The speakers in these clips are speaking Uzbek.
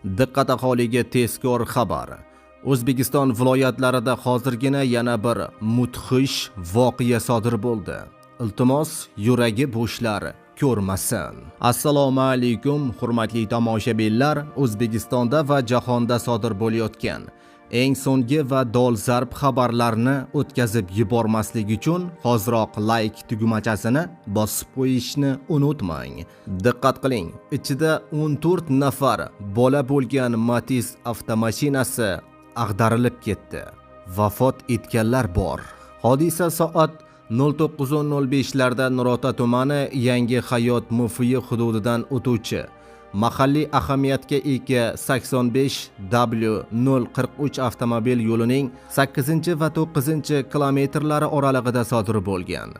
Diqqat aholiga tezkor xabar. O'zbekiston viloyatlarida hozirgina yana bir mudhish voqea sodir bo'ldi. Iltimos, yuragi bo'shlar ko'rmasin. Assalomu alaykum, hurmatli tomoshabinlar. O'zbekistonda va jahonda sodir bo'layotgan eng so'nggi va dolzarb xabarlarni o'tkazib yubormaslik uchun hoziroq like tugmachasini bosib qo'yishni unutmang. Diqqat qiling, ichida 14 nafar bola bo'lgan Matiz avtomashinasi ag'darilib ketdi. Vafot etganlar bor. Hodisa soat 09:05 larda Nurota tumani Yangi Hayot MFY hududidan o'tuvchi mahalliy ahamiyatga ega 85W043 avtomobil yo'lining 8 va 9 kilometrlari oralig'ida sodir bo'lgan.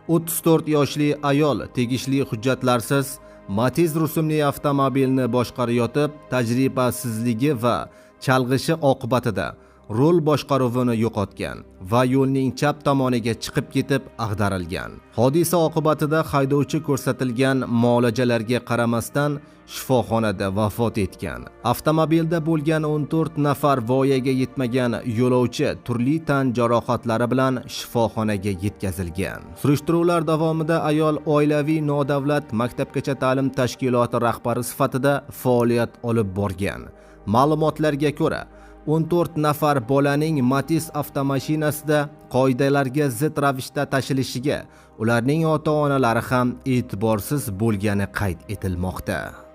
34 yoshli ayol tegishli hujjatlarsiz Matiz rusumli avtomobilni boshqarayotib, tajribasizligi va chalg'ishi oqibatida rul boshqaruvini yo'qotgan va yo'lning chap tomoniga chiqib ketib ag'darilgan. Hodisa oqibatida haydovchi ko'rsatilgan muolajalarga qaramasdan shifoxonada vafot etgan. Avtomobilda bo'lgan 14 nafar voyaga yetmagan yo'lovchi turli tan jarohatlari bilan shifoxonaga yetkazilgan. Surishtiruvlar davomida ayol oilaviy nodavlat maktabgacha ta'lim tashkiloti rahbari sifatida faoliyat olib borgan. Ma'lumotlarga ko'ra, 14 nafar bolaning Matiz avtomashinasida qoidalarga zid ravishda tashilishiga ularning ota-onalari ham e'tiborsiz bo'lgani qayd etilmoqda.